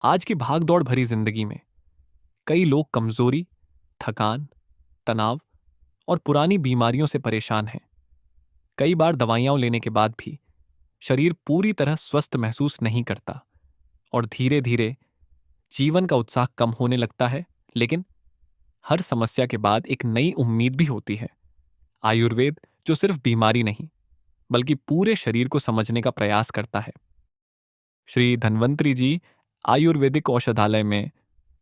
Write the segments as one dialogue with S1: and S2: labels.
S1: आज की भाग-दौड़ भरी जिंदगी में कई लोग कमजोरी, थकान, तनाव और पुरानी बीमारियों से परेशान हैं। कई बार दवाइयां लेने के बाद भी शरीर पूरी तरह स्वस्थ महसूस नहीं करता और धीरे धीरे जीवन का उत्साह कम होने लगता है। लेकिन हर समस्या के बाद एक नई उम्मीद भी होती है। आयुर्वेद जो सिर्फ बीमारी नहीं बल्कि पूरे शरीर को समझने का प्रयास करता है। श्री धन्वंतरी जी आयुर्वेदिक औषधालय में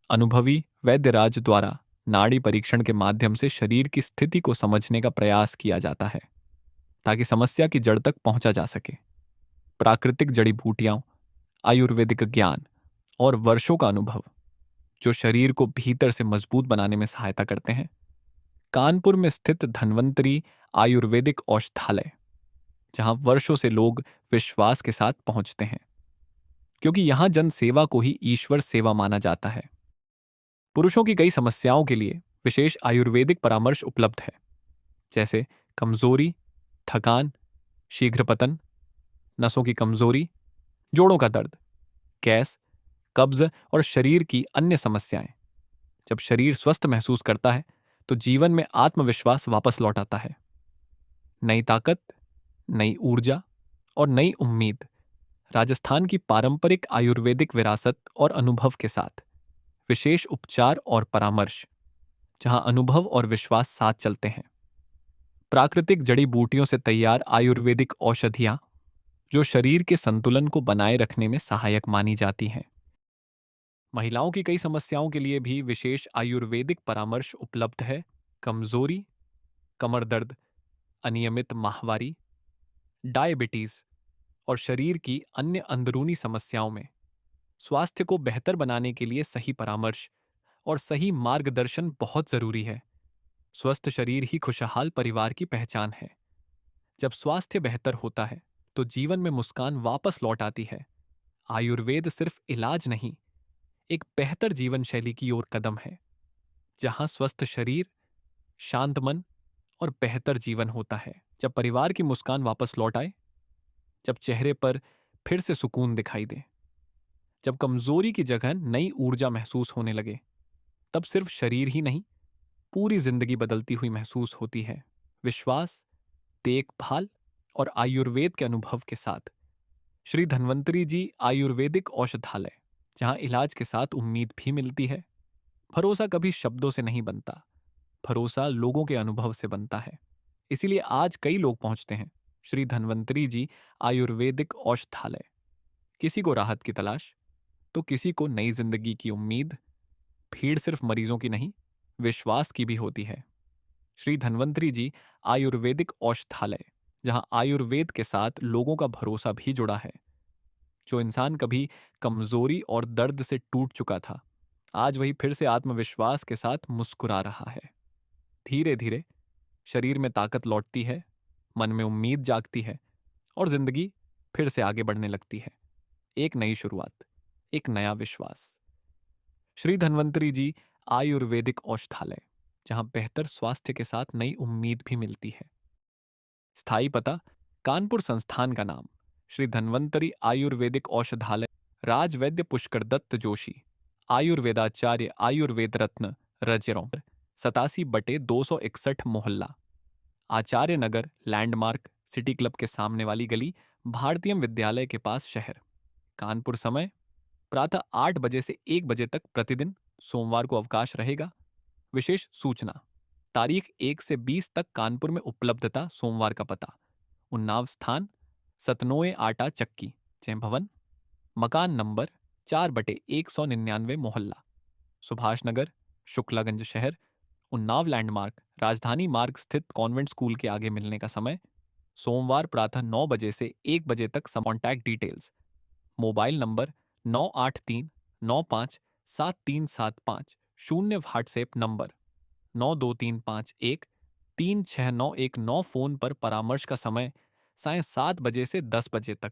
S1: अनुभवी वैद्यराज द्वारा नाड़ी परीक्षण के माध्यम से शरीर की स्थिति को समझने का प्रयास किया जाता है ताकि समस्या की जड़ तक पहुंचा जा सके। प्राकृतिक जड़ी बूटियां, आयुर्वेदिक ज्ञान और वर्षों का अनुभव जो शरीर को भीतर से मजबूत बनाने में सहायता करते हैं। कानपुर में स्थित धन्वंतरी आयुर्वेदिक औषधालय, जहां वर्षों से लोग विश्वास के साथ पहुंचते हैं, क्योंकि यहां जन सेवा को ही ईश्वर सेवा माना जाता है। पुरुषों की कई समस्याओं के लिए विशेष आयुर्वेदिक परामर्श उपलब्ध है, जैसे कमजोरी, थकान, शीघ्र पतन, नसों की कमजोरी, जोड़ों का दर्द, गैस, कब्ज और शरीर की अन्य समस्याएं। जब शरीर स्वस्थ महसूस करता है तो जीवन में आत्मविश्वास वापस लौट आता है। नई ताकत, नई ऊर्जा और नई उम्मीद। राजस्थान की पारंपरिक आयुर्वेदिक विरासत और अनुभव के साथ विशेष उपचार और परामर्श, जहां अनुभव और विश्वास साथ चलते हैं। प्राकृतिक जड़ी बूटियों से तैयार आयुर्वेदिक औषधियां जो शरीर के संतुलन को बनाए रखने में सहायक मानी जाती हैं। महिलाओं की कई समस्याओं के लिए भी विशेष आयुर्वेदिक परामर्श उपलब्ध है। कमजोरी, कमर दर्द, अनियमित माहवारी, डायबिटीज और शरीर की अन्य अंदरूनी समस्याओं में स्वास्थ्य को बेहतर बनाने के लिए सही परामर्श और सही मार्गदर्शन बहुत जरूरी है। स्वस्थ शरीर ही खुशहाल परिवार की पहचान है। जब स्वास्थ्य बेहतर होता है तो जीवन में मुस्कान वापस लौट आती है। आयुर्वेद सिर्फ इलाज नहीं, एक बेहतर जीवन शैली की ओर कदम है, जहां स्वस्थ शरीर, शांत मन और बेहतर जीवन होता है। जब परिवार की मुस्कान वापस लौट आए, जब चेहरे पर फिर से सुकून दिखाई दे, जब कमजोरी की जगह नई ऊर्जा महसूस होने लगे, तब सिर्फ शरीर ही नहीं, पूरी जिंदगी बदलती हुई महसूस होती है। विश्वास, देखभाल और आयुर्वेद के अनुभव के साथ श्री धन्वंतरी जी आयुर्वेदिक औषधालय, जहां इलाज के साथ उम्मीद भी मिलती है। भरोसा कभी शब्दों से नहीं बनता, भरोसा लोगों के अनुभव से बनता है। इसीलिए आज कई लोग पहुंचते हैं श्री धन्वंतरी जी आयुर्वेदिक औषधालय। किसी को राहत की तलाश, तो किसी को नई जिंदगी की उम्मीद। भीड़ सिर्फ मरीजों की नहीं, विश्वास की भी होती है। श्री धन्वंतरी जी आयुर्वेदिक औषधालय, जहां आयुर्वेद के साथ लोगों का भरोसा भी जुड़ा है। जो इंसान कभी कमजोरी और दर्द से टूट चुका था, आज वही फिर से आत्मविश्वास के साथ मुस्कुरा रहा है। धीरे धीरे शरीर में ताकत लौटती है, मन में उम्मीद जागती है और जिंदगी फिर से आगे बढ़ने लगती है। एक नई शुरुआत, एक नया विश्वास। श्री धन्वंतरी जी आयुर्वेदिक औषधालय, जहां बेहतर स्वास्थ्य के साथ नई उम्मीद भी मिलती है। स्थायी पता, कानपुर। संस्थान का नाम श्री धन्वंतरी आयुर्वेदिक औषधालय। राजवैद्य पुष्कर दत्त जोशी, आयुर्वेदाचार्य, आयुर्वेद रत्न, रजरों, 87/261 मोहल्ला, आचार्य नगर, लैंडमार्क, सिटी क्लब के सामने वाली गली, भारतीय विद्यालय के पास, शहर कानपुर। समय प्रातः 8 बजे से 1 बजे तक प्रतिदिन। सोमवार को अवकाश रहेगा। विशेष सूचना, तारीख 1 से 20 तक कानपुर में उपलब्धता। सोमवार का पता, उन्नाव स्थान, सतनोए आटा चक्की, जय भवन, मकान नंबर 4/199 मोहल्ला, सुभाष नगर, शुक्लागंज शहर, उन्नाव। लैंडमार्क, राजधानी मार्ग स्थित कॉन्वेंट स्कूल के आगे। मिलने का समय सोमवार प्रातः 9 बजे से 1 बजे तक। कॉन्टैक्ट डिटेल्स, मोबाइल नंबर 9835957375, शून्य। WhatsApp number 9235136919। फोन पर परामर्श का समय सायं 7 बजे से 10 बजे तक।